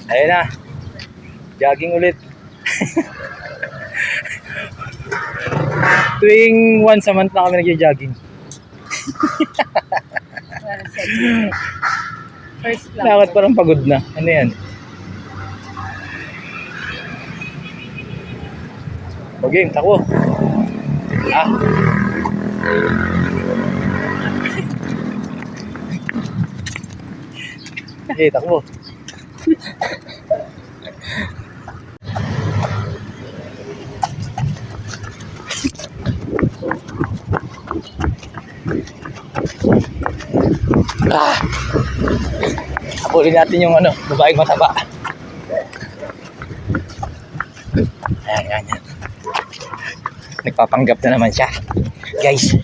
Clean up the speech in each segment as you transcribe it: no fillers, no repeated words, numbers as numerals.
Ayun na. Jogging ulit. Tuwing once a month na kami nagja-jogging. First lang. Dapat parang pagod na. Ano yan? Okay, takbo. Ah. Okay, takbo. Habulin natin yung babaeng mataba. Ayan. Nagpapanggap na naman siya. Guys,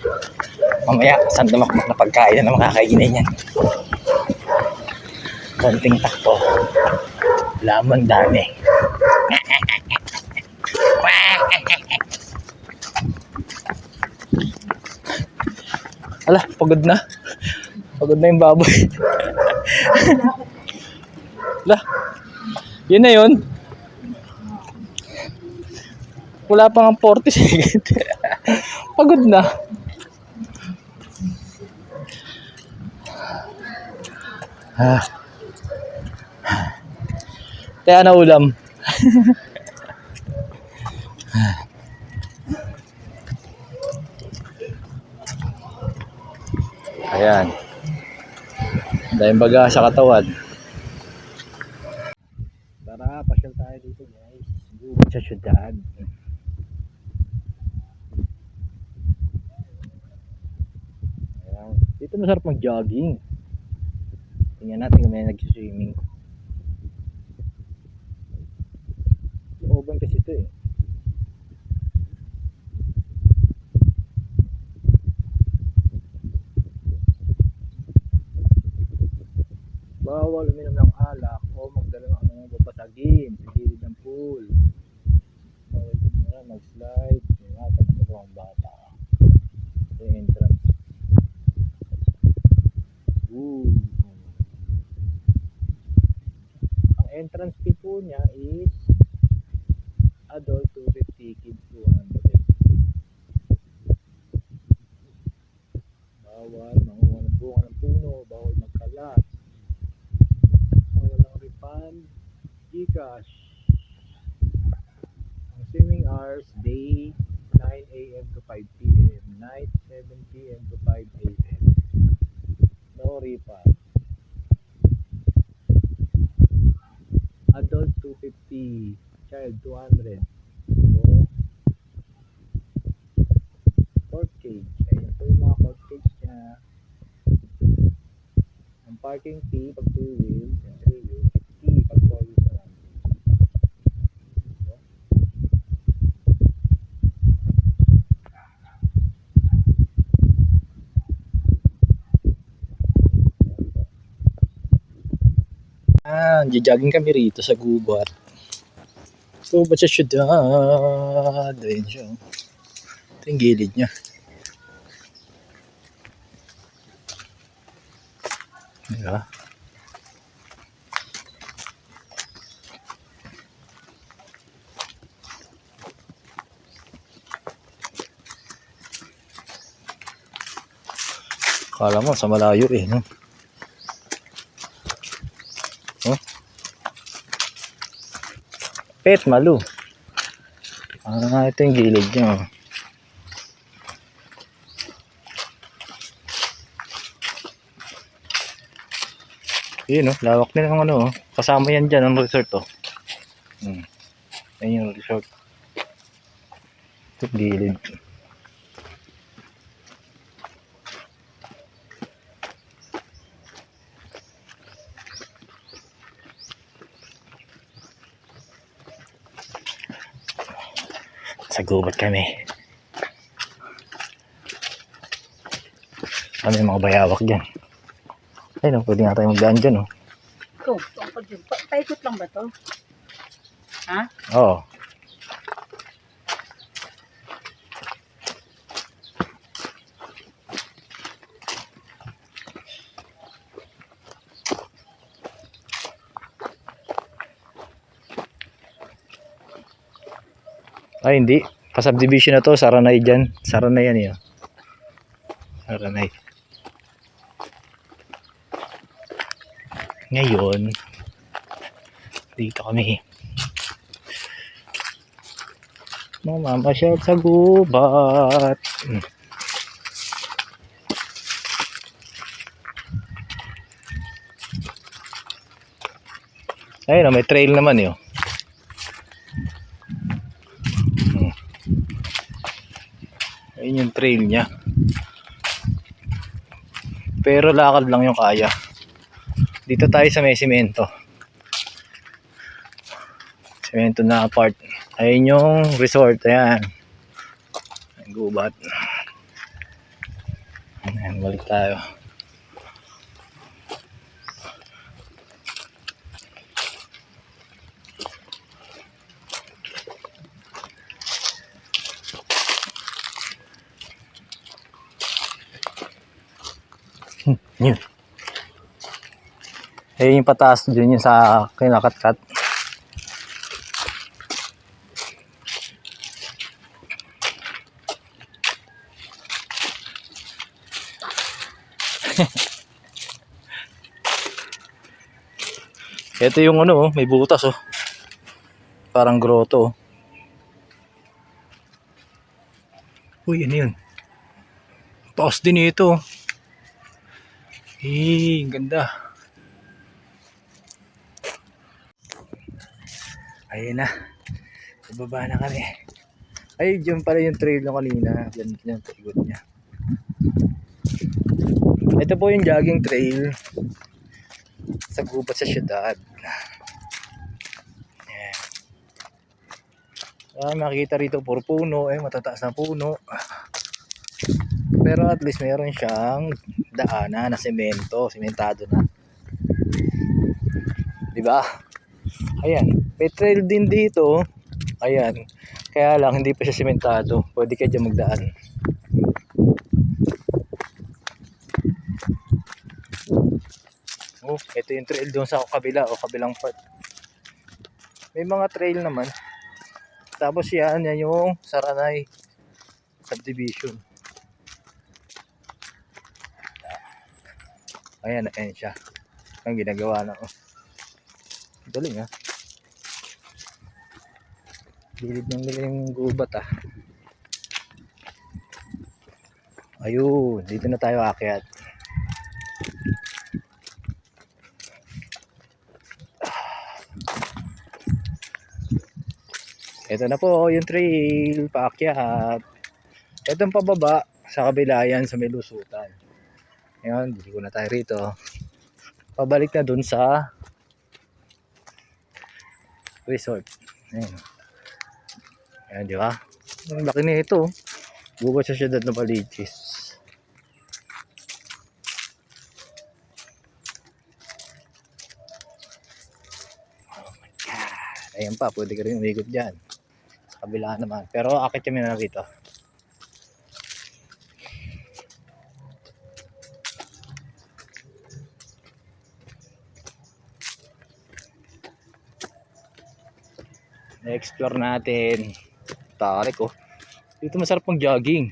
mamaya saan tumakbak na pagkain na makakainin yan. Konting takbo. Lamang dami. Ala, pagod na. Pagod na yung baboy. Ala, yun na yun. Wala pang 40 seconds. Pagod na. Kaya na ulam. Ayan. Dahil baga sa katawan. Tara, pasyal tayo dito guys. Gubat sa syudad. Ayan. Dito masarap mag-jogging. Tingnan natin kung may nag-swimming. Looban kasi ito eh. Bawal uminom ng alak o magdala ng anong babasagin sa gilid ng pool. Bawal tumira, mag-slide. Tapos ang bata. Ito yung entrance. Ang entrance fee po niya is adult 250, kids 200. Bawal manguha ng bunga ng puno, bawal magkalat, bawal ang refund, Gcash. Ang swimming hours, day 9 AM to 5 PM, night 7 PM to 5 AM. No refund. Adult 250, child 200. So, cork cage. Ayan po yung mga cork cage niya. Ang parking fee pag 2 wheels and 3 wheels, 60 pag 4 wheels and 1 wheel. Jogging kami rito sa gubat. Gubat sa syudad. Ayun siya. Ito yung gilid niya. Diba? Kala mo sa malayo eh, no? Oh? Pet malu. Ito yung gilid niya. Oh. Yun, no? Lawak din ng oh. Kasama yan dyan ang resort, oh. Yan yung resort. Ito gilid. Sa gubat kami. May mga bayawak dyan. Ayun, pwede nga tayo magdaan dyan, oh. Ito, tungkol dyan. Paikot lang ba to? Ha? Oo. Ay, hindi. Pa-subdivision na to. Saranay dyan. Saranay yan yun. Saranay. Ngayon, dito kami. Mamamasyal sa gubat. Ayun, may trail naman yun. Ayun yung trail niya. Pero lakad lang yung kaya. Dito tayo sa may semento. Semento na part. Ayun yung resort. Ayan. Ang gubat. Ayan, balik tayo. Yun. Ayun yung pataas dun yung sa kinakatkat. Ito yung ano, may butas oh. Parang grotto oh. Uy, ano yun? Taas din ito. Ang ganda. Ayun na. Ibaba na kami. Ay, dyan pala yung trail na kanina. Yan yung ikot niya. Ito po yung jogging trail sa gubat sa syudad. Ayan. Makikita rito puro puno. Matataas na puno. Pero at least mayroon siyang daanan na semento. Sementado na. Diba? Ayan. May trail din dito. Ayan. Kaya lang hindi pa siya sementado. Pwede ka dyan magdaan. Oh, ito yung trail doon sa kabila o kabilang part. May mga trail naman. Tapos yan yung Saranay subdivision. Ayan, ayan siya. Ang ginagawa na ko. Galing ha. Gilid ng galing gubat ah. Ayun, dito na tayo aakyat. Ito na po yung trail paakyat. Itong pababa sa kabila yan sa may lusutan. Ngayon, dito na tayo rito. Pabalik na dun sa resort. Ayan. Ayan, di ba? Ang laki na ito. Gubat sa syudad ng Palichis. Oh my God. Ayan pa, pwede ka rin umikot dyan. Sa kabila naman. Pero akit kami na rito. Na-explore natin. Tarik oh. Dito masarap pang jogging.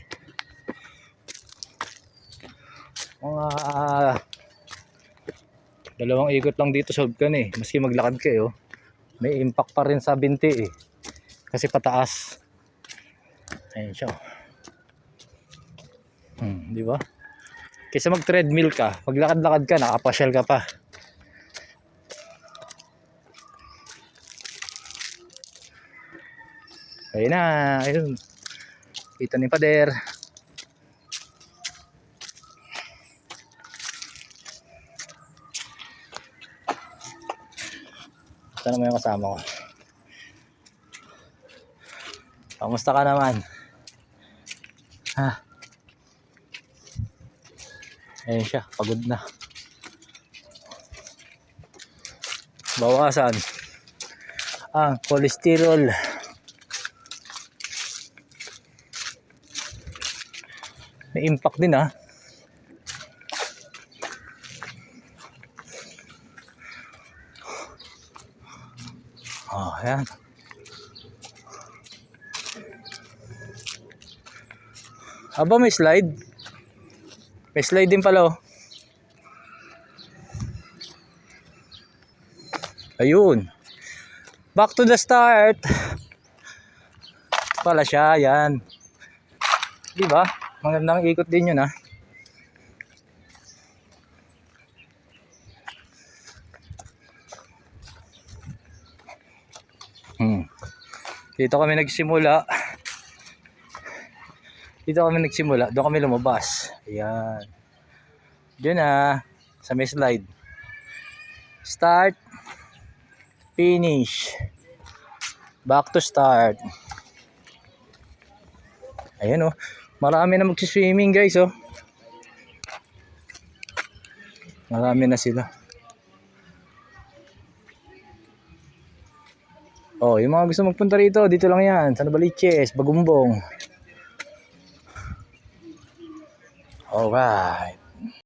Mga dalawang ikot lang dito solve ka na eh. Maski maglakad kayo, may impact pa rin sa binti eh. Kasi pataas. Ayun siya. Di ba? Kaysa mag-treadmill ka, maglakad-lakad ka, nakapasyal ka pa. Ayun na, ayun. Kita ni Pader. Sana mo yung kasama ko. Kamusta ka naman? Ha? Ayun siya, pagod na. Bawasan ang kolesterol. May impact din ah. Oh, ayan. Aba, may slide. May slide din pala oh. Ayun. Back to the start. Pala siya, yan. Di ba? Magandang ikot din yun ah. Dito kami nagsimula. Doon kami lumabas. Ayan. Diyan na sa may slide. Start, finish, back to start. Ayan oh. Marami na magsiswimming guys oh. Marami na sila. Oh, yung mga gusto magpunta rito, dito lang yan. Sa Novaliches, Bagumbong. Alright.